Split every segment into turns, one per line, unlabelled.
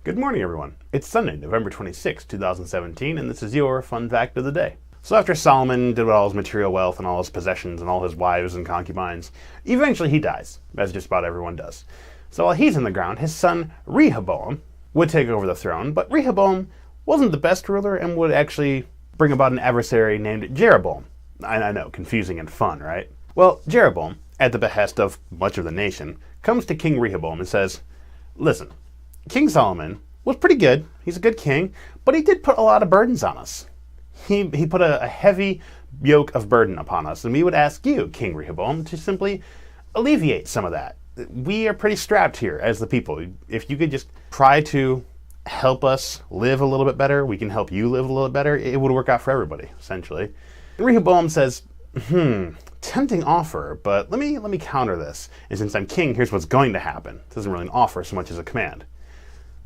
Good morning, everyone. It's Sunday, November 26, 2017, and this is your fun fact of the day. So after Solomon did with all his material wealth and all his possessions and all his wives and concubines, eventually he dies, as just about everyone does. So while he's in the ground, his son Rehoboam would take over the throne, but Rehoboam wasn't the best ruler and would actually bring about an adversary named Jeroboam. I know, confusing and fun, right? Well, Jeroboam, at the behest of much of the nation, comes to King Rehoboam and says, "Listen, King Solomon was pretty good. He's a good king, but he did put a lot of burdens on us. He put a heavy yoke of burden upon us, and we would ask you, King Rehoboam, to simply alleviate some of that. We are pretty strapped here as the people. If you could just try to help us live a little bit better, we can help you live a little bit better, it would work out for everybody, essentially." And Rehoboam says, tempting offer, but let me counter this. And since I'm king, here's what's going to happen. This isn't really an offer so much as a command.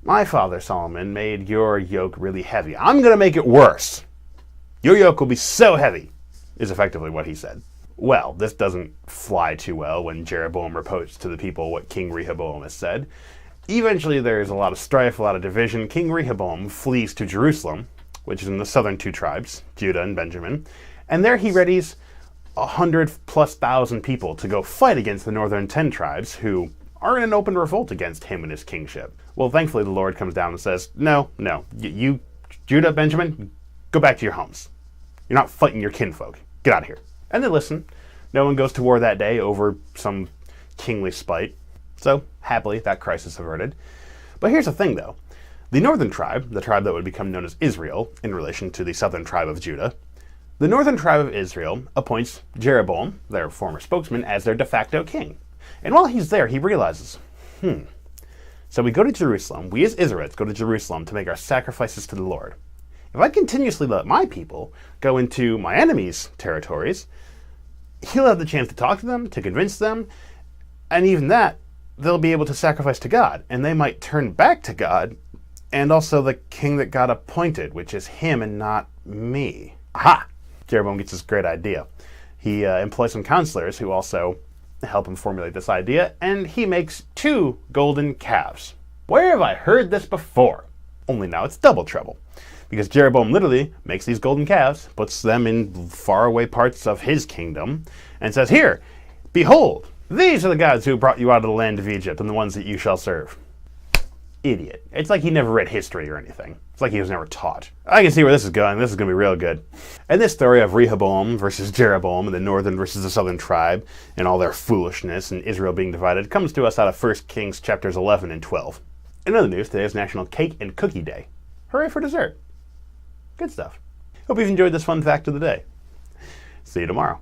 My father Solomon made your yoke really heavy. I'm going to make it worse. Your yoke will be so heavy, is effectively what he said. Well, this doesn't fly too well when Jeroboam reports to the people what King Rehoboam has said. Eventually there's a lot of strife, a lot of division. King Rehoboam flees to Jerusalem, which is in the southern two tribes, Judah and Benjamin, and there he readies 100,000+ people to go fight against the northern 10 tribes who are in an open revolt against him and his kingship. Well, thankfully the Lord comes down and says, no, you, Judah, Benjamin, go back to your homes. You're not fighting your kinfolk. Get out of here. And they listen. No one goes to war that day over some kingly spite. So, happily, that crisis averted. But here's the thing, though. The northern tribe, the tribe that would become known as Israel in relation to the southern tribe of Judah, the northern tribe of Israel appoints Jeroboam, their former spokesman, as their de facto king. And while he's there, he realizes, so we go to Jerusalem, we as Israelites go to Jerusalem to make our sacrifices to the Lord. If I continuously let my people go into my enemies' territories, he'll have the chance to talk to them, to convince them, and even that, they'll be able to sacrifice to God, and they might turn back to God, and also the king that God appointed, which is him and not me. Aha! Jeroboam gets this great idea. He employs some counselors who also help him formulate this idea, and he makes 2 golden calves. Where have I heard this before? Only now it's double trouble. Because Jeroboam literally makes these golden calves, puts them in faraway parts of his kingdom, and says, "Here, behold, these are the gods who brought you out of the land of Egypt, and the ones that you shall serve." Idiot. It's like he never read history or anything. It's like he was never taught. I can see where this is going. This is going to be real good. And this story of Rehoboam versus Jeroboam, and the northern versus the southern tribe, and all their foolishness, and Israel being divided, comes to us out of 1 Kings chapters 11 and 12. In other news, today is National Cake and Cookie Day. Hooray for dessert. Good stuff. Hope you've enjoyed this fun fact of the day. See you tomorrow.